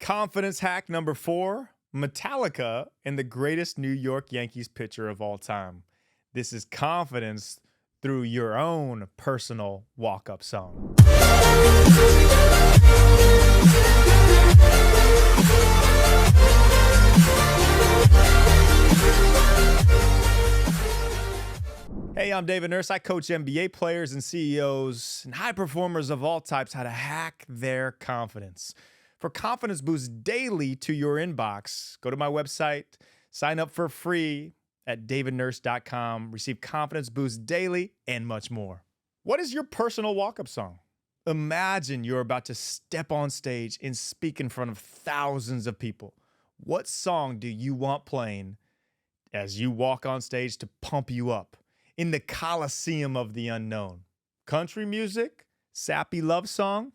Confidence hack number 4, Metallica and the greatest New York Yankees pitcher of all time. This is confidence through your own personal walk-up song. Hey, I'm David Nurse. I coach NBA players and CEOs and high performers of all types how to hack their confidence. For confidence boost daily to your inbox, go to my website, sign up for free at davidnurse.com, receive confidence boost daily, and much more. What is your personal walk-up song? Imagine you're about to step on stage and speak in front of thousands of people. What song do you want playing as you walk on stage to pump you up in the Coliseum of the unknown? Country music? Sappy love song?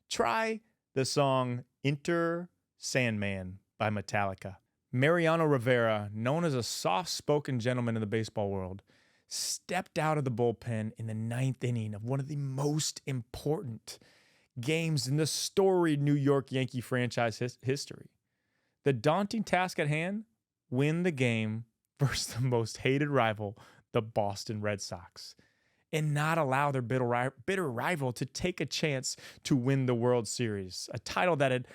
Try the song Enter Sandman by Metallica. Mariano Rivera, known as a soft-spoken gentleman in the baseball world, stepped out of the bullpen in the 9th inning of one of the most important games in the storied New York Yankee franchise history. The daunting task at hand, win the game versus the most hated rival, the Boston Red Sox, and not allow their bitter rival to take a chance to win the World Series, a title that had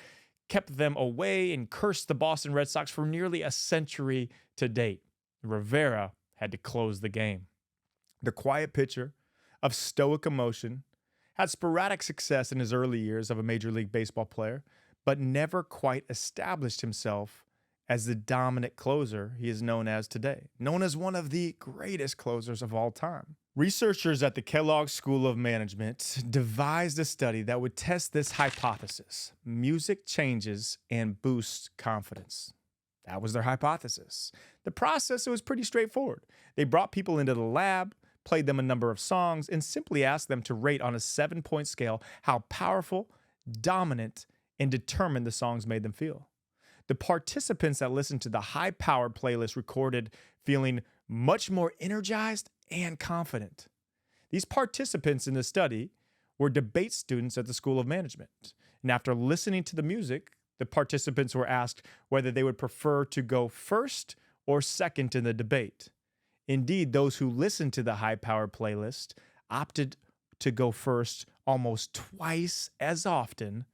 kept them away and cursed the Boston Red Sox for nearly a century to date. Rivera had to close the game. The quiet pitcher of stoic emotion had sporadic success in his early years of a Major League Baseball player, but never quite established himself as the dominant closer he is known as today, known as one of the greatest closers of all time. Researchers at the Kellogg School of Management devised a study that would test this hypothesis: music changes and boosts confidence. That was their hypothesis. The process was pretty straightforward. They brought people into the lab, played them a number of songs, and simply asked them to rate on a 7-point scale how powerful, dominant, and determined the songs made them feel. The participants that listened to the high-powered playlist recorded feeling much more energized and confident. These participants in the study were debate students at the School of Management. And after listening to the music, the participants were asked whether they would prefer to go first or second in the debate. Indeed, those who listened to the high-powered playlist opted to go first almost twice as often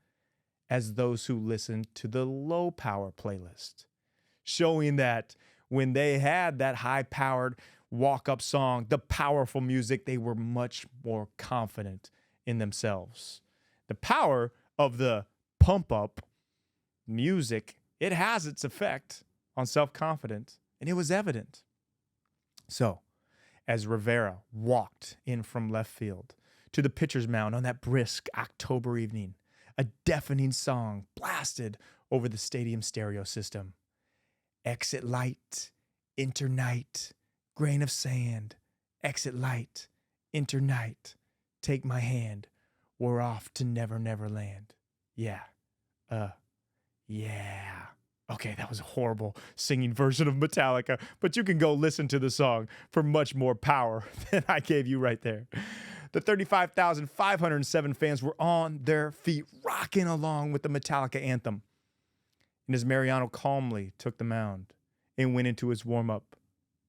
as those who listened to the low-power playlist, showing that when they had that high-powered walk-up song, the powerful music, they were much more confident in themselves. The power of the pump-up music, it has its effect on self-confidence, and it was evident. So, as Rivera walked in from left field to the pitcher's mound on that brisk October evening, a deafening song blasted over the stadium stereo system. Exit light, enter night, grain of sand. Exit light, enter night, take my hand. We're off to Never Never Land. Yeah. Okay, that was a horrible singing version of Metallica, but you can go listen to the song for much more power than I gave you right there. The 35,507 fans were on their feet, rocking along with the Metallica anthem. And as Mariano calmly took the mound and went into his warm-up,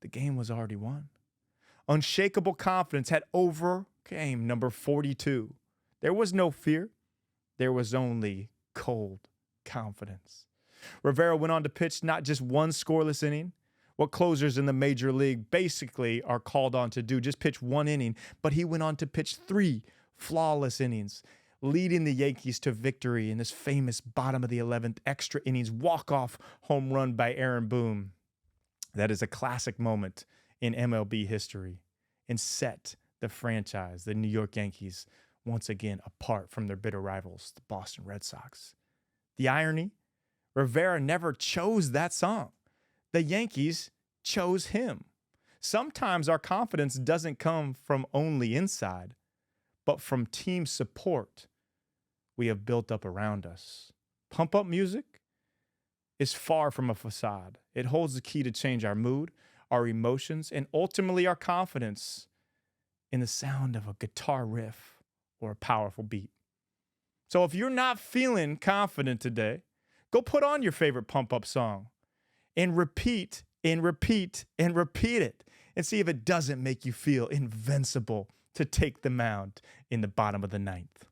the game was already won. Unshakable confidence had overcame number 42. There was no fear. There was only cold confidence. Rivera went on to pitch not just one scoreless inning, what closers in the major league basically are called on to do, just pitch one inning, but he went on to pitch 3 flawless innings, leading the Yankees to victory in this famous bottom of the 11th extra innings walk-off home run by Aaron Boone. That is a classic moment in MLB history and set the franchise, the New York Yankees, once again apart from their bitter rivals, the Boston Red Sox. The irony? Rivera never chose that song. The Yankees chose him. Sometimes our confidence doesn't come from only inside, but from team support we have built up around us. Pump-up music is far from a facade. It holds the key to change our mood, our emotions, and ultimately our confidence in the sound of a guitar riff or a powerful beat. So if you're not feeling confident today, Go put on your favorite pump up song and repeat and repeat and repeat it and see if it doesn't make you feel invincible to take the mound in the bottom of the ninth.